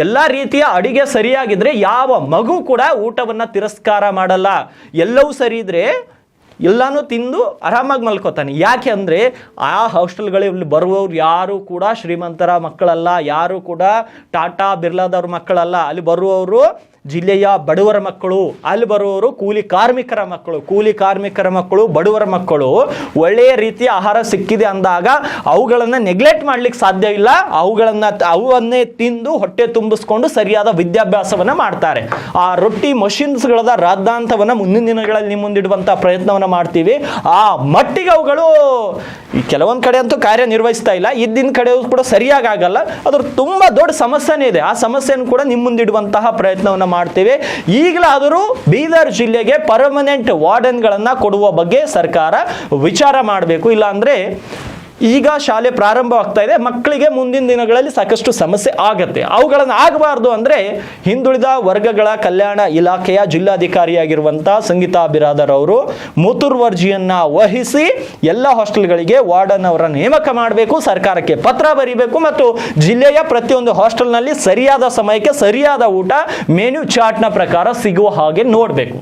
ಎಲ್ಲ ರೀತಿಯ ಅಡಿಗೆ ಸರಿಯಾಗಿದ್ರೆ ಯಾವ ಮಗು ಕೂಡ ಊಟವನ್ನು ತಿರಸ್ಕಾರ ಮಾಡಲ್ಲ. ಎಲ್ಲವೂ ಸರಿ ಇದ್ರೆ ಎಲ್ಲಾನು ತಿಂದು ಆರಾಮಾಗಿ ಮಲ್ಕೋತಾನೆ. ಯಾಕೆ ಅಂದರೆ ಆ ಹಾಸ್ಟೆಲ್ಗಳಲ್ಲಿ ಬರುವವ್ರು ಯಾರು ಕೂಡ ಶ್ರೀಮಂತರ ಮಕ್ಕಳಲ್ಲ, ಯಾರು ಕೂಡ ಟಾಟಾ ಬಿರ್ಲಾದವ್ರ ಮಕ್ಕಳಲ್ಲ. ಅಲ್ಲಿ ಬರುವವರು ಜಿಲ್ಲೆಯ ಬಡವರ ಮಕ್ಕಳು, ಅಲ್ಲಿ ಬರುವವರು ಕೂಲಿ ಕಾರ್ಮಿಕರ ಮಕ್ಕಳು, ಬಡವರ ಮಕ್ಕಳು. ಒಳ್ಳೆಯ ರೀತಿಯ ಆಹಾರ ಸಿಕ್ಕಿದೆ ಅಂದಾಗ ಅವುಗಳನ್ನು ನೆಗ್ಲೆಕ್ಟ್ ಮಾಡ್ಲಿಕ್ಕೆ ಸಾಧ್ಯ ಇಲ್ಲ. ಅವನ್ನೇ ತಿಂದು ಹೊಟ್ಟೆ ತುಂಬಿಸ್ಕೊಂಡು ಸರಿಯಾದ ವಿದ್ಯಾಭ್ಯಾಸವನ್ನು ಮಾಡ್ತಾರೆ. ಆ ರೊಟ್ಟಿ ಮಷಿನ್ಸ್ಗಳದ ರಾದ್ದಾಂತವನ್ನು ಮುಂದಿನ ದಿನಗಳಲ್ಲಿ ನಿಮ್ಮ ಮುಂದಿಡುವಂಥ ಪ್ರಯತ್ನವನ್ನು ಮಾಡ್ತೀವಿ. ಆ ಮಟ್ಟಿಗೆ ಅವುಗಳು ಈ ಕೆಲವೊಂದು ಕಡೆ ಅಂತೂ ಕಾರ್ಯನಿರ್ವಹಿಸ್ತಾ ಇಲ್ಲ, ಇದ್ದಿನ ಕಡೆ ಕೂಡ ಸರಿಯಾಗಿ ಆಗಲ್ಲ. ಅದ್ರ ತುಂಬ ದೊಡ್ಡ ಸಮಸ್ಯೆನೇ ಇದೆ. ಆ ಸಮಸ್ಯೆಯನ್ನು ಕೂಡ ನಿಮ್ಮ ಮುಂದಿಡುವಂತಹ ಪ್ರಯತ್ನವನ್ನು ಮಾಡ್ತೇವೆ. ಈಗಲಾದರೂ ಬೀದರ್ ಜಿಲ್ಲೆಗೆ ಪರ್ಮನೆಂಟ್ ವಾರ್ಡನ್ಗಳನ್ನು ಕೊಡುವ ಬಗ್ಗೆ ಸರ್ಕಾರ ವಿಚಾರ ಮಾಡಬೇಕು. ಇಲ್ಲ ಅಂದರೆ ಈಗ ಶಾಲೆ ಪ್ರಾರಂಭವಾಗ್ತಾ ಇದೆ, ಮಕ್ಕಳಿಗೆ ಮುಂದಿನ ದಿನಗಳಲ್ಲಿ ಸಾಕಷ್ಟು ಸಮಸ್ಯೆ ಆಗತ್ತೆ. ಅವುಗಳನ್ನು ಆಗಬಾರ್ದು ಅಂದರೆ ಹಿಂದುಳಿದ ವರ್ಗಗಳ ಕಲ್ಯಾಣ ಇಲಾಖೆಯ ಜಿಲ್ಲಾಧಿಕಾರಿಯಾಗಿರುವಂಥ ಸಂಗೀತಾ ಬಿರಾದರ್ ಅವರು ಮುತುರ್ವರ್ಜಿಯನ್ನು ವಹಿಸಿ ಎಲ್ಲ ಹಾಸ್ಟೆಲ್ಗಳಿಗೆ ವಾರ್ಡನ್ ಅವರ ನೇಮಕ ಮಾಡಬೇಕು, ಸರ್ಕಾರಕ್ಕೆ ಪತ್ರ ಬರೀಬೇಕು ಮತ್ತು ಜಿಲ್ಲೆಯ ಪ್ರತಿಯೊಂದು ಹಾಸ್ಟೆಲ್ನಲ್ಲಿ ಸರಿಯಾದ ಸಮಯಕ್ಕೆ ಸರಿಯಾದ ಊಟ ಮೆನು ಚಾರ್ಟ್ನ ಪ್ರಕಾರ ಸಿಗುವ ಹಾಗೆ ನೋಡಬೇಕು.